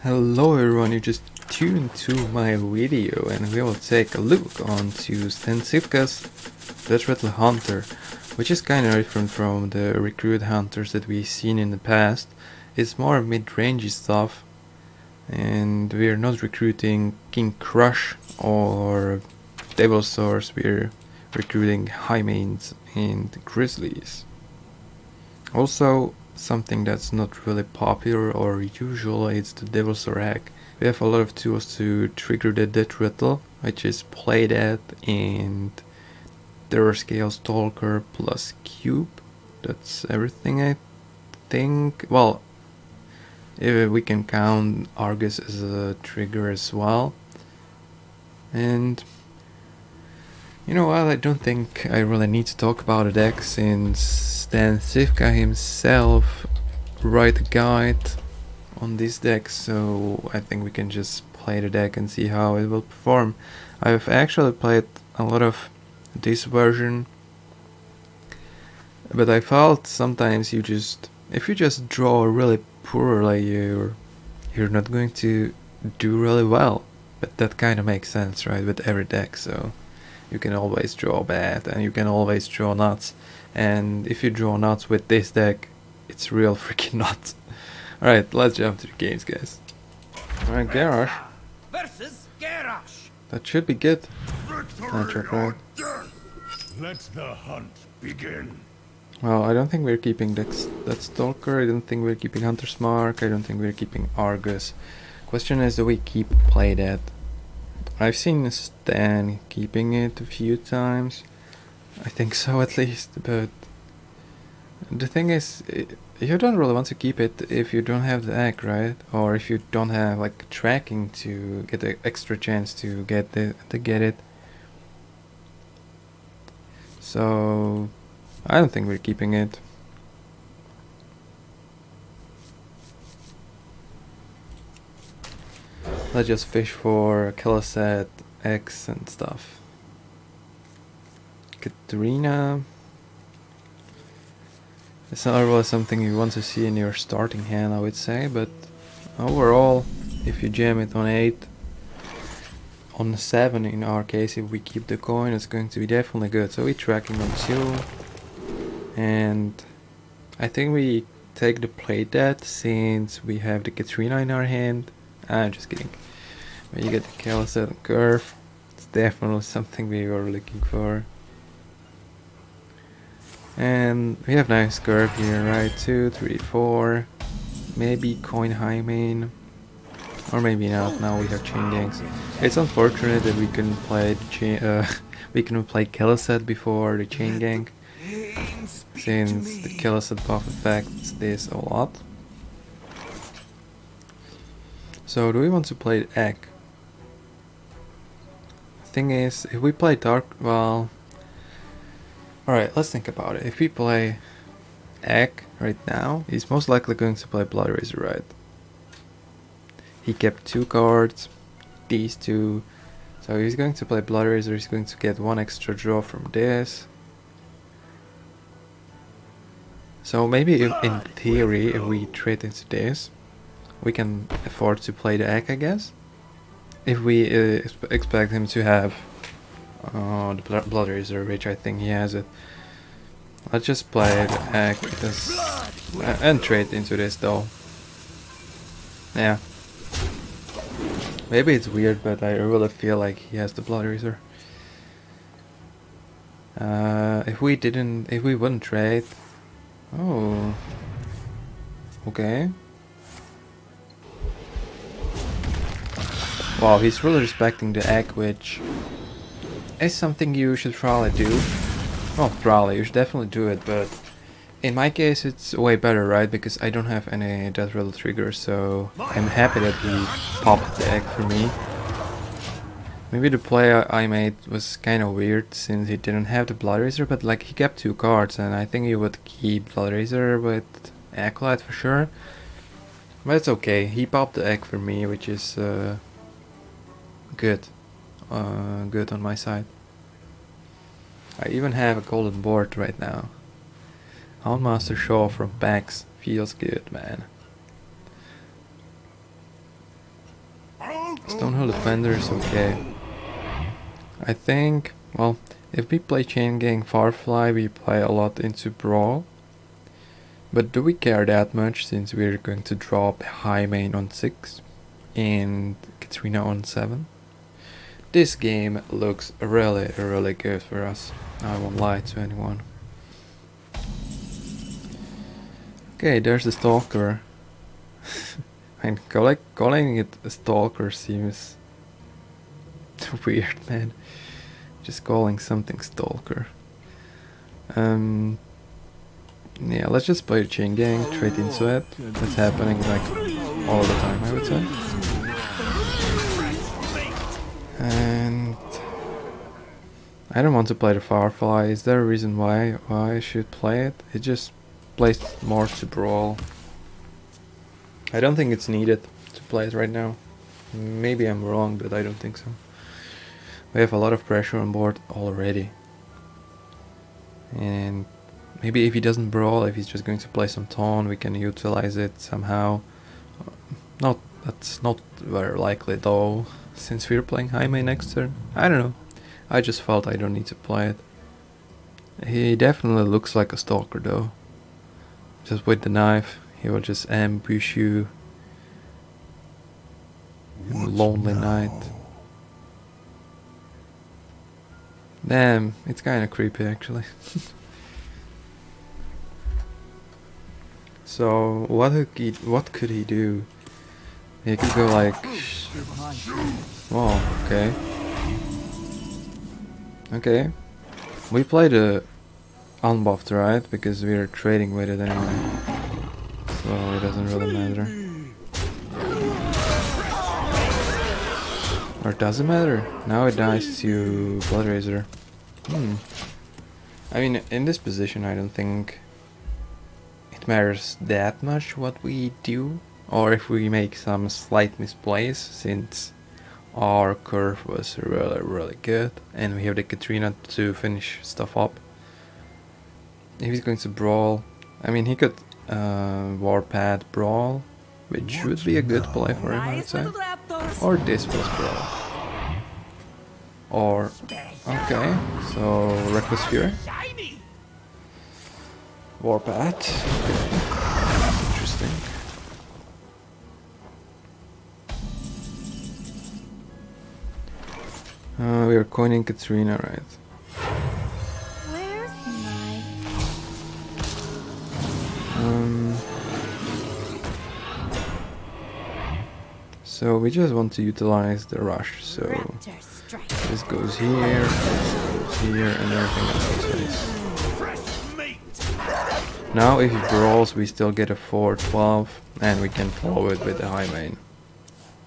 Hello everyone, you just tuned to my video and we will take a look onto StanCifka's Deathrattle Hunter, which is kind of different from the recruit hunters that we've seen in the past. It's more mid-range stuff and we're not recruiting King Crush or Devil Source, we're recruiting high mains and grizzlies. Also, something that's not really popular or usual is the Devil Source hack. We have a lot of tools to trigger the Deathrattle, which is play dead and terror scale stalker plus cube. That's everything, I think. Well, if we can count Argus as a trigger as well. And you know what, I don't think I really need to talk about the deck since StanCifka himself wrote a guide on this deck, so I think we can just play the deck and see how it will perform. I've actually played a lot of this version, but I felt sometimes if you just draw really poorly, you're not going to do really well. But that kind of makes sense, right, with every deck, so you can always draw bad and you can always draw nuts. And if you draw nuts with this deck, it's real freaking nuts. Alright, let's jump to the games, guys. Alright, Garrosh. Versus Garrosh. That should be good. Right. Let the hunt begin. Well, I don't think we're keeping that Stalker, I don't think we're keeping Hunter's Mark, I don't think we're keeping Argus. Question is, do we keep Play Dead? I've seen Stan keeping it a few times. I think so at least, but the thing is, you don't really want to keep it if you don't have the egg, right? Or if you don't have like tracking to get an extra chance to get it. So I don't think we're keeping it. Let's just fish for Kelosset, X and stuff. Katrina. It's not really something you want to see in your starting hand, I would say, but overall, if you jam it on 8, on 7 in our case, if we keep the coin, it's going to be definitely good. So we're tracking on 2, and I think we take the play dead since we have the Katrina in our hand. I'm just kidding. When you get the Kelosset and Curve, it's definitely something we were looking for. And we have nice curve here, right? 2, 3, 4. Maybe coin high main, or maybe not. Now we have chain gangs. It's unfortunate that we couldn't play Kelosset before the chain gang, since the Kelosset buff affects this a lot. So do we want to play the egg? Thing is, if we play dark, well, alright, let's think about it. If we play egg right now, he's most likely going to play Blood Razor, right? He kept 2 cards, these 2, so he's going to play Blood Razor. He's going to get 1 extra draw from this. So maybe in theory, if we trade into this, we can afford to play the egg, I guess. If we expect him to have the Blood Razor, which I think he has it. Let's just play the egg because, and trade into this though. Yeah. Maybe it's weird, but I really feel like he has the Blood Razor. If we wouldn't trade. Oh. Okay. Wow, he's really respecting the egg, which is something you should probably do. Well, probably, you should definitely do it, but in my case it's way better, right? Because I don't have any Deathrattle triggers, so I'm happy that he popped the egg for me. Maybe the play I made was kind of weird since he didn't have the Blood Razor, but like he kept 2 cards, and I think he would keep Blood Razor with Acolyte for sure. But it's okay, he popped the egg for me, which is good. Good on my side. I even have a golden board right now. Houndmaster Shaw from PAX feels good, man. Stonehill Defender is okay. I think, well, if we play Chain Gang Firefly, we play a lot into Brawl. But do we care that much since we're going to drop High Main on 6 and Katrina on 7? This game looks really good for us. I won't lie to anyone. Okay, there's the Stalker. And calling it a Stalker seems weird, man. Just calling something Stalker. Yeah, let's just play Chain Gang straight into it. That's happening like all the time, I would say. And I don't want to play the Firefly. Is there a reason why I should play it? It just plays more to Brawl. I don't think it's needed to play it right now. Maybe I'm wrong, but I don't think so. We have a lot of pressure on board already. And maybe if he doesn't Brawl, if he's just going to play some Taunt, we can utilize it somehow. That's not very likely though, since we're playing High Main next turn. I don't know. I just felt I don't need to play it. He definitely looks like a Stalker though. Just with the knife, he will just ambush you in a lonely night. Damn, it's kinda creepy actually. So what could he do? He could go like, oh, okay. Okay. We play the unbuffed, right? Because we're trading with it anyway. So it doesn't really matter. Or does it matter? Now it dies to Blood Razor. I mean, in this position I don't think it matters that much what we do. Or if we make some slight misplays, since our curve was really good. And we have the Katrina to finish stuff up. If he's going to Brawl, I mean he could Warpad Brawl, which would be a good play for him, I would say. Or this was Brawl. Or, okay, so Reckless Fury. Warpad, okay. Interesting. We are coining Katrina, right? Where's my... So we just want to utilize the rush, so this goes here, and everything else goes. Now if he brawls, we still get a 4-12, and we can follow it with the High Main,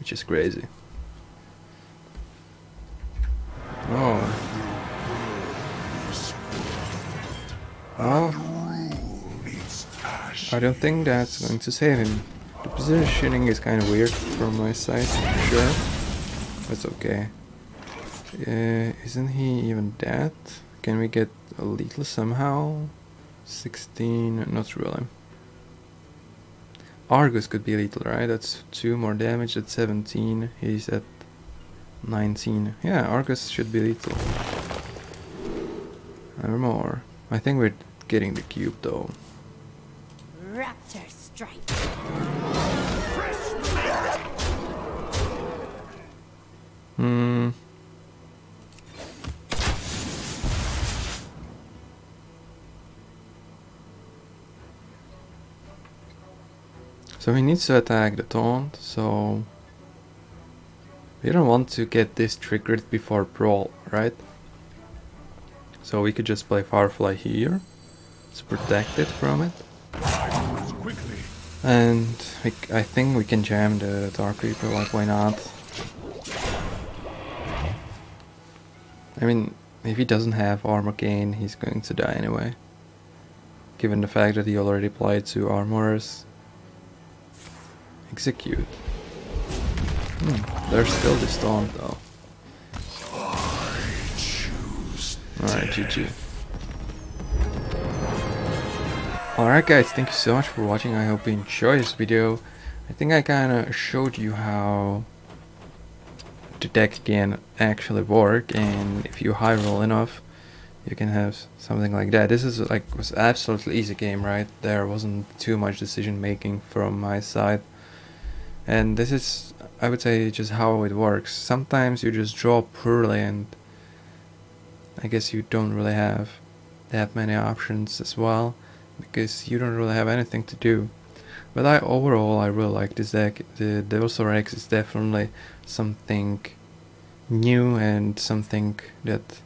which is crazy. Oh. Oh. I don't think that's going to save him. The positioning is kind of weird from my side, sure. That's okay. Isn't he even dead? Can we get a lethal somehow? 16, not really. Argus could be lethal, right? That's 2 more damage at 17. He's at 19. Yeah, Argus should be lethal. Or more. I think we're getting the cube though. Raptor strike. So he needs to attack the taunt, so we don't want to get this triggered before Brawl, right? So we could just play Firefly here to protect it from it. And I think we can jam the Dark Reaper, like why not? I mean, if he doesn't have armor gain, he's going to die anyway. Given the fact that he already applied 2 armors. Execute. There's still this taunt though. Alright, GG. Alright guys, thank you so much for watching. I hope you enjoyed this video. I think I kinda showed you how the deck can actually work, and if you high roll enough, you can have something like that. This is like was absolutely easy game, right? There wasn't too much decision making from my side, and this is, I would say, just how it works. Sometimes you just draw poorly, and I guess you don't really have that many options as well, because you don't really have anything to do. But overall I really like this deck. The Devilsaur X is definitely something new and something that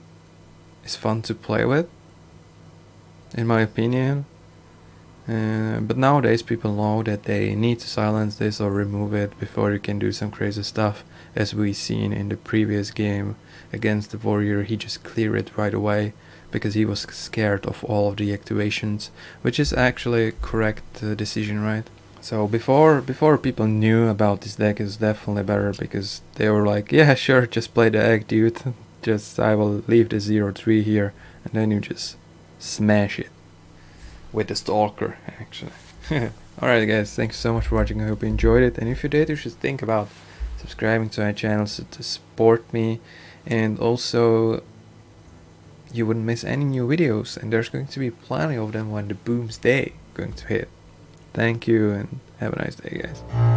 is fun to play with, in my opinion. But nowadays people know that they need to silence this or remove it before you can do some crazy stuff, as we seen in the previous game against the warrior. He just cleared it right away because he was scared of all of the activations, which is actually a correct decision, right? So before people knew about this deck, is definitely better, because they were like, yeah, sure, just play the egg, dude. Just I will leave the 0-3 here, and then you just smash it with the Stalker, actually. Alright guys, thanks so much for watching. I hope you enjoyed it, and if you did, you should think about subscribing to my channel to support me, and also you wouldn't miss any new videos, and there's going to be plenty of them when the Boomsday going to hit. Thank you, and have a nice day, guys.